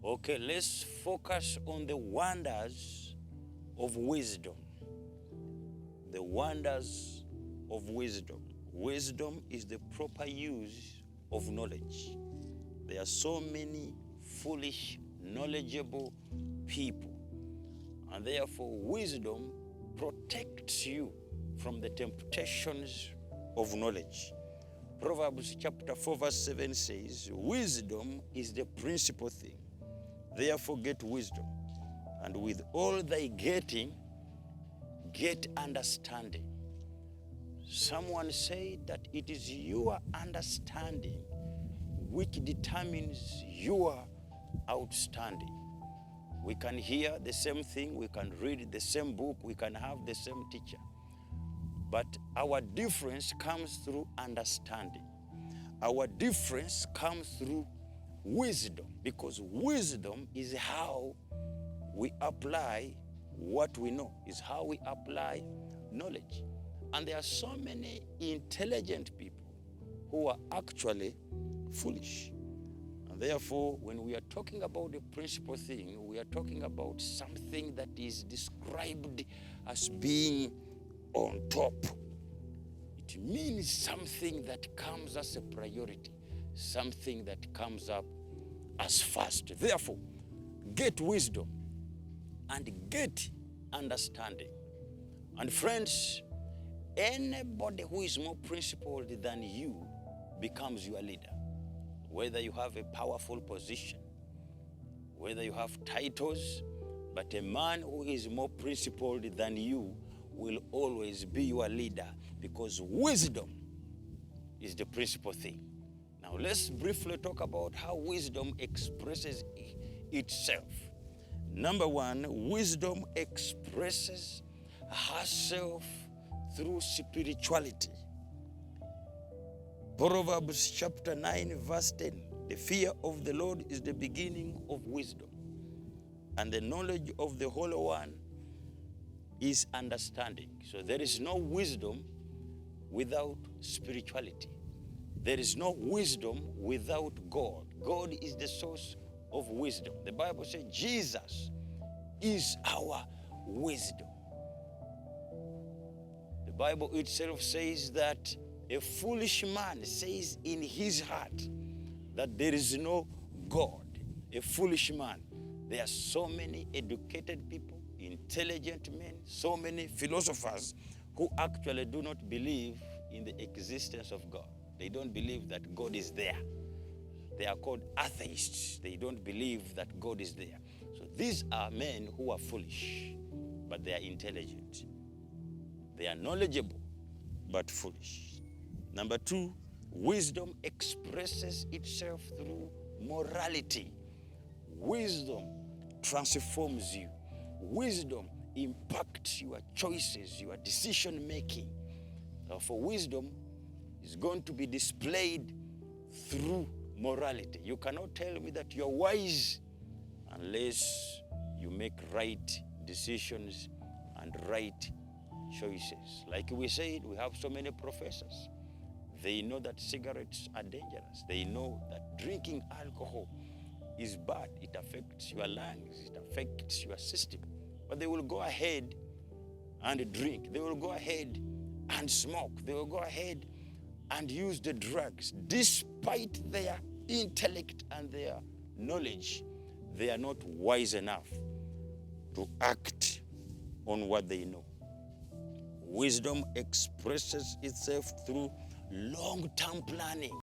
Okay, let's focus on the wonders of wisdom. The wonders of wisdom. Wisdom is the proper use of knowledge. There are so many foolish, knowledgeable people, and therefore wisdom protects you from the temptations of knowledge. Proverbs chapter 4 verse 7 says, wisdom is the principal thing. Therefore get wisdom, and with all thy getting, get understanding. Someone said that it is your understanding which determines your outstanding. We can hear the same thing, we can read the same book, we can have the same teacher, but our difference comes through understanding. Our difference comes through wisdom, because wisdom is how we apply what we know, is how we apply knowledge. And there are so many intelligent people who are actually foolish. And therefore, when we are talking about the principal thing, we are talking about something that is described as being on top. It means something that comes as a priority, something that comes up as first. Therefore, get wisdom and get understanding. And friends, anybody who is more principled than you becomes your leader. Whether you have a powerful position, whether you have titles, but a man who is more principled than you will always be your leader, because wisdom is the principal thing. Now let's briefly talk about how wisdom expresses itself. Number one, wisdom expresses herself through spirituality. Proverbs chapter 9 verse 10. The fear of the Lord is the beginning of wisdom, and the knowledge of the Holy One is understanding. So there is no wisdom without spirituality. There is no wisdom without God. God is the source of wisdom. The Bible says Jesus is our wisdom. The Bible itself says that a foolish man says in his heart that there is no God. A foolish man. There are so many educated people, intelligent men, so many philosophers who actually do not believe in the existence of God. They don't believe that God is there. They are called atheists. They don't believe that God is there. So these are men who are foolish, but they are intelligent. They are knowledgeable, but foolish. Number two, wisdom expresses itself through morality. Wisdom transforms you. Wisdom impacts your choices, your decision making. For wisdom is going to be displayed through morality. You cannot tell me that you're wise unless you make right decisions and right choices. Like we said, we have so many professors. They know that cigarettes are dangerous. They know that drinking alcohol is bad. It affects your lungs. It affects your system. But they will go ahead and drink. They will go ahead and smoke. They will go ahead and use the drugs. Despite their intellect and their knowledge, they are not wise enough to act on what they know. Wisdom expresses itself through long-term planning.